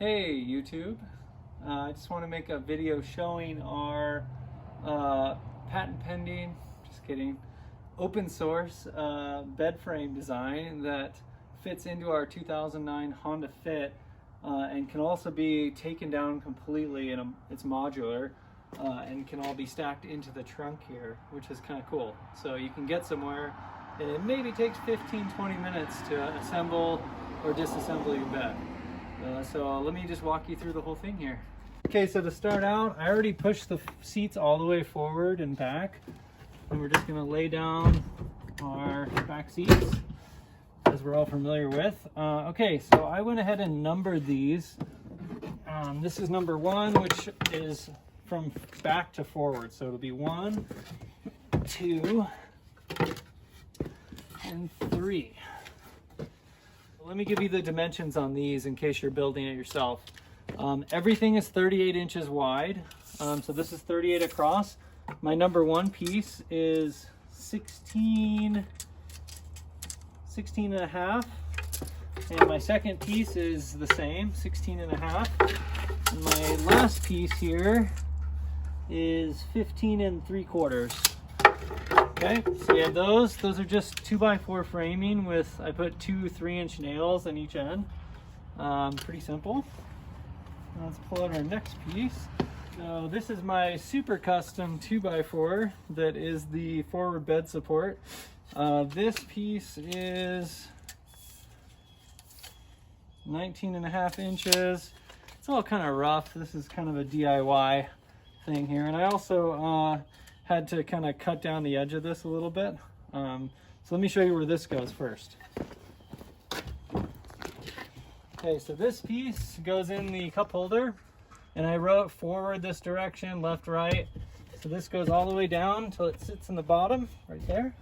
Hey YouTube, I just want to make a video showing our patent pending, just kidding, open source bed frame design that fits into our 2009 Honda Fit and can also be taken down completely, and it's modular and can all be stacked into the trunk here, which is kind of cool. So you can get somewhere and it maybe takes 15-20 minutes to assemble or disassemble your bed. So let me just walk you through the whole thing here. Okay, so to start out, I already pushed the seats all the way forward and back, and we're just going to lay down our back seats, as we're all familiar with. Okay, so I went ahead and numbered these. This is number 1, which is from back to forward, so it'll be 1, 2, and 3. Let me give you the dimensions on these in case you're building it yourself. Everything is 38 inches wide, so this is 38 across. My number 1 piece is 16 and a half, and my second piece is the same, 16 and a half. And my last piece here is 15 and 3/4. Okay, so you have those are just 2x4 framing with, I put 2 3-inch nails on each end. Pretty simple. Let's pull out our next piece. So this is my super custom 2x4 that is the forward bed support. This piece is 19 and a half inches. It's all kind of rough. This is kind of a DIY thing here. And I also had to kind of cut down the edge of this a little bit. So let me show you where this goes first. Okay, so this piece goes in the cup holder, and I wrote forward this direction, left, right. So this goes all the way down until it sits in the bottom, right there.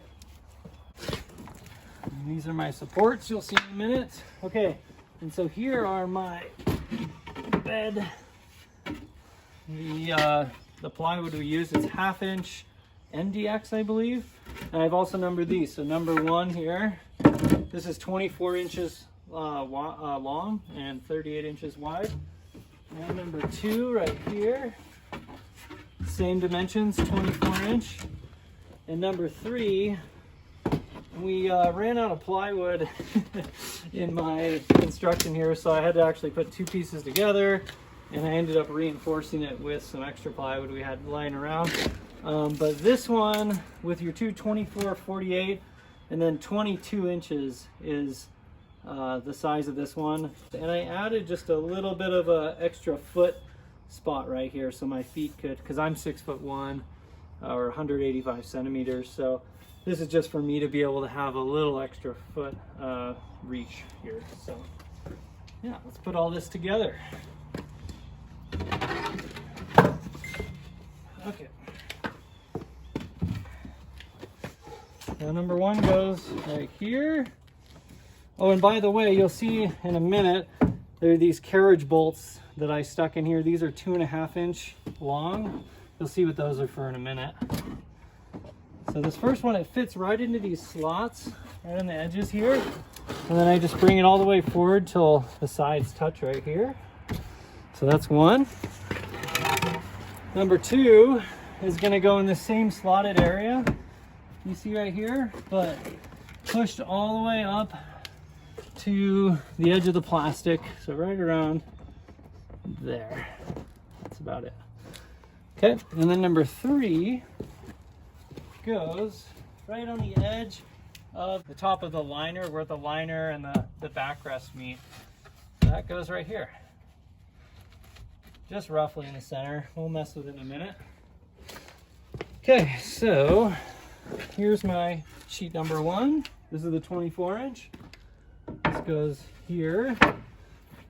And these are my supports, you'll see in a minute. Okay, and so here are my bed. The plywood we use is 1/2 inch NDX, I believe. And I've also numbered these. So number 1 here, this is 24 inches long and 38 inches wide. And number 2 right here, same dimensions, 24 inch. And number 3, we ran out of plywood in my construction here, so I had to actually put 2 pieces together. And I ended up reinforcing it with some extra plywood we had lying around. But this one, with your 2 24, 48, and then 22 inches is the size of this one. And I added just a little bit of a extra foot spot right here so my feet could, because I'm 6'1", or 185 centimeters. So this is just for me to be able to have a little extra foot reach here. So yeah, let's put all this together. Okay. Now number 1 goes right here. Oh, and by the way, you'll see in a minute, there are these carriage bolts that I stuck in here. These are 2.5 inch long. You'll see what those are for in a minute. So this first one, it fits right into these slots, right on the edges here. And then I just bring it all the way forward till the sides touch right here. So that's 1. Number 2 is going to go in the same slotted area you see right here, but pushed all the way up to the edge of the plastic. So right around there. That's about it. Okay, and then number 3 goes right on the edge of the top of the liner, where the liner and the backrest meet. That goes right here. Just roughly in the center. We'll mess with it in a minute. Okay, so here's my sheet number 1. This is the 24 inch. This goes here.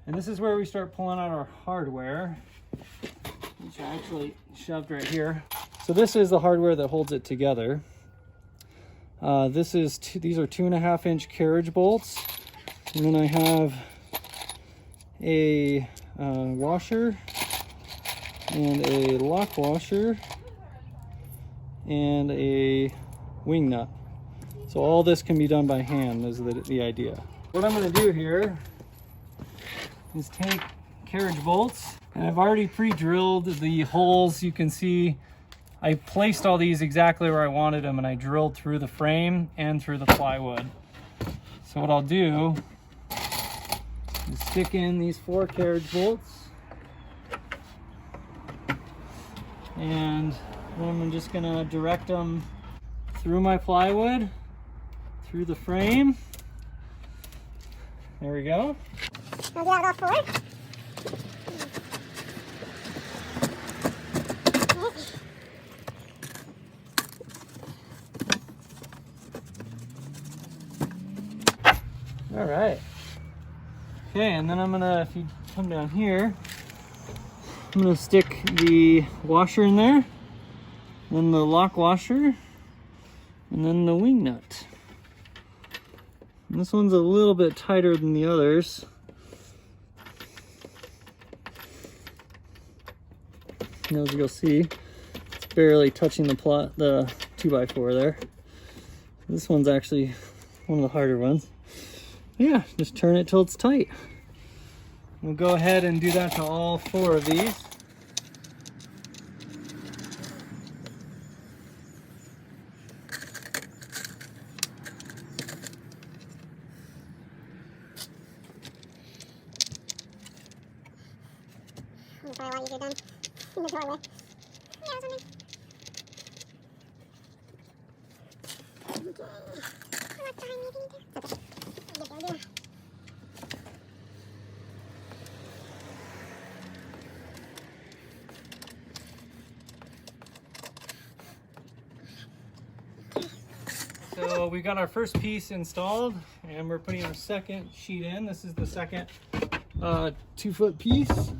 And this is where we start pulling out our hardware, which I actually shoved right here. So this is the hardware that holds it together. These are 2.5 inch carriage bolts. And then I have a washer and a lock washer and a wing nut. So all this can be done by hand is the idea. What I'm going to do here is take carriage bolts. And I've already pre-drilled the holes. You can see I placed all these exactly where I wanted them, and I drilled through the frame and through the plywood. So what I'll do is stick in these 4 carriage bolts, and then I'm just gonna direct them through my plywood, through the frame. There we go. I'll do that with all 4. All right. Okay, and then I'm gonna, if you come down here, I'm gonna stick the washer in there, then the lock washer, and then the wing nut. And this one's a little bit tighter than the others. And as you'll see, it's barely touching the 2x4 there. This one's actually one of the harder ones. Yeah, just turn it till it's tight. We'll go ahead and do that to all 4 of these. It's probably a lot easier done in the doorway. Yeah, I was wondering. Okay. I looked behind me, didn't I? It's okay. I'll get there, So we got our first piece installed, and we're putting our second sheet in. This is the second 2-foot piece.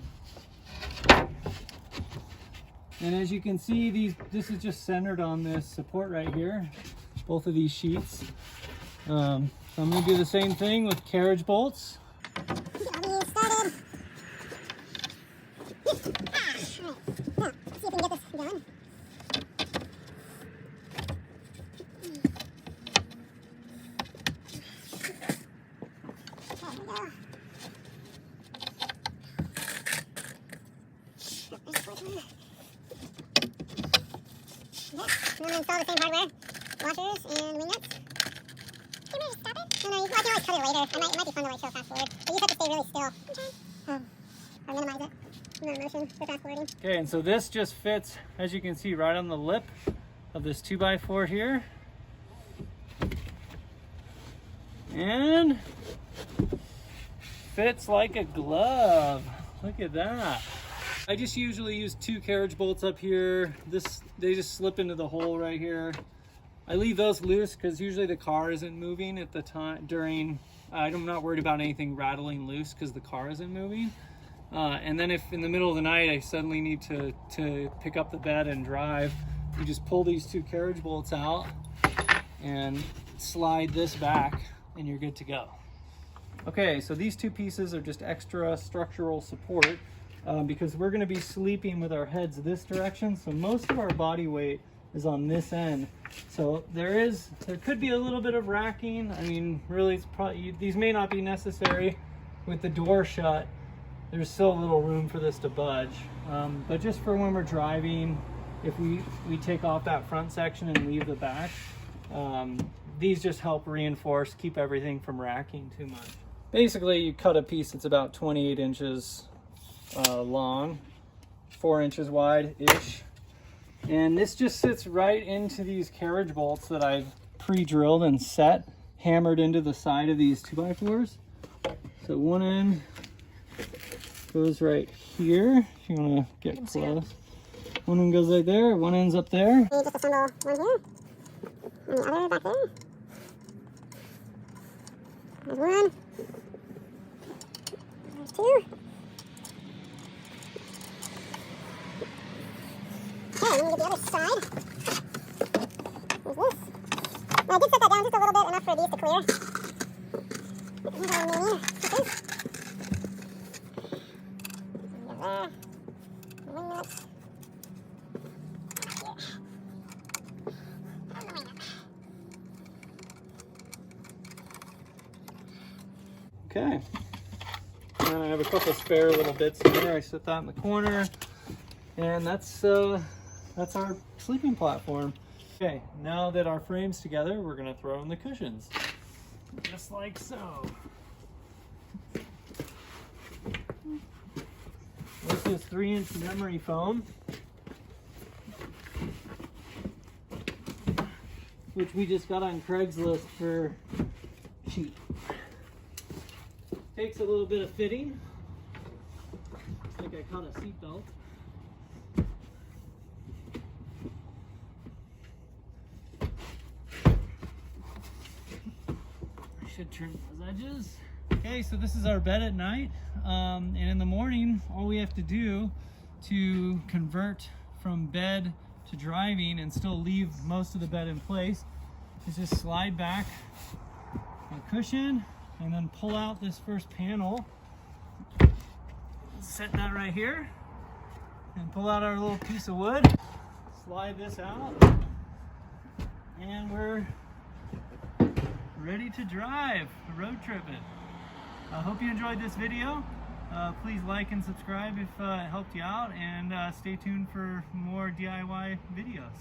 And as you can see, this is just centered on this support right here, both of these sheets. So I'm going to do the same thing with carriage bolts. I'll be started. Alright, now, let's see if we can get this done. There we go. And then install the same hardware, washers and wing nuts. Can we just stop it? No, I can always cut it later. It might be fun to like show fast forward. But you just have to stay really still. Or minimize it. Amount of motion for fast forwarding. Okay, and so this just fits, as you can see, right on the lip of this 2x4 here. And fits like a glove. Look at that. I just usually use 2 carriage bolts up here. They just slip into the hole right here. I leave those loose because usually the car isn't moving at the time I'm not worried about anything rattling loose because the car isn't moving. And then if in the middle of the night I suddenly need to pick up the bed and drive, you just pull these 2 carriage bolts out and slide this back and you're good to go. Okay, so these 2 pieces are just extra structural support. Because we're going to be sleeping with our heads this direction, so most of our body weight is on this end. So there could be a little bit of racking. I mean, really, it's probably, these may not be necessary. With the door shut, there's still a little room for this to budge. But just for when we're driving, if we take off that front section and leave the back, these just help reinforce, keep everything from racking too much. Basically, you cut a piece that's about 28 inches long, 4 inches wide-ish. And this just sits right into these carriage bolts that I've pre-drilled and hammered into the side of these 2x4s. So one end goes right here, if you want to get close. One end goes right there, one end's up there. You just assemble one here, and the other back there. There's one. There's 2. Okay, and then we get the other side. There's this. Now, I did set that down just a little bit, enough for these to clear. Here's our main pieces. There. Wing nuts. Okay. And I have a couple spare little bits in there. I set that in the corner, and that's our sleeping platform. Okay, now that our frame's together, we're gonna throw in the cushions, just like so. This is 3-inch memory foam, which we just got on Craigslist for cheap. Takes a little bit of fitting. Looks like I caught a seatbelt. I should trim those edges. Okay, so this is our bed at night, and in the morning, all we have to do to convert from bed to driving and still leave most of the bed in place is just slide back a cushion and then pull out this first panel, set that right here, and pull out our little piece of wood, slide this out, and we're ready to drive, road trip it. I hope you enjoyed this video. Please like and subscribe if it helped you out, and stay tuned for more DIY videos.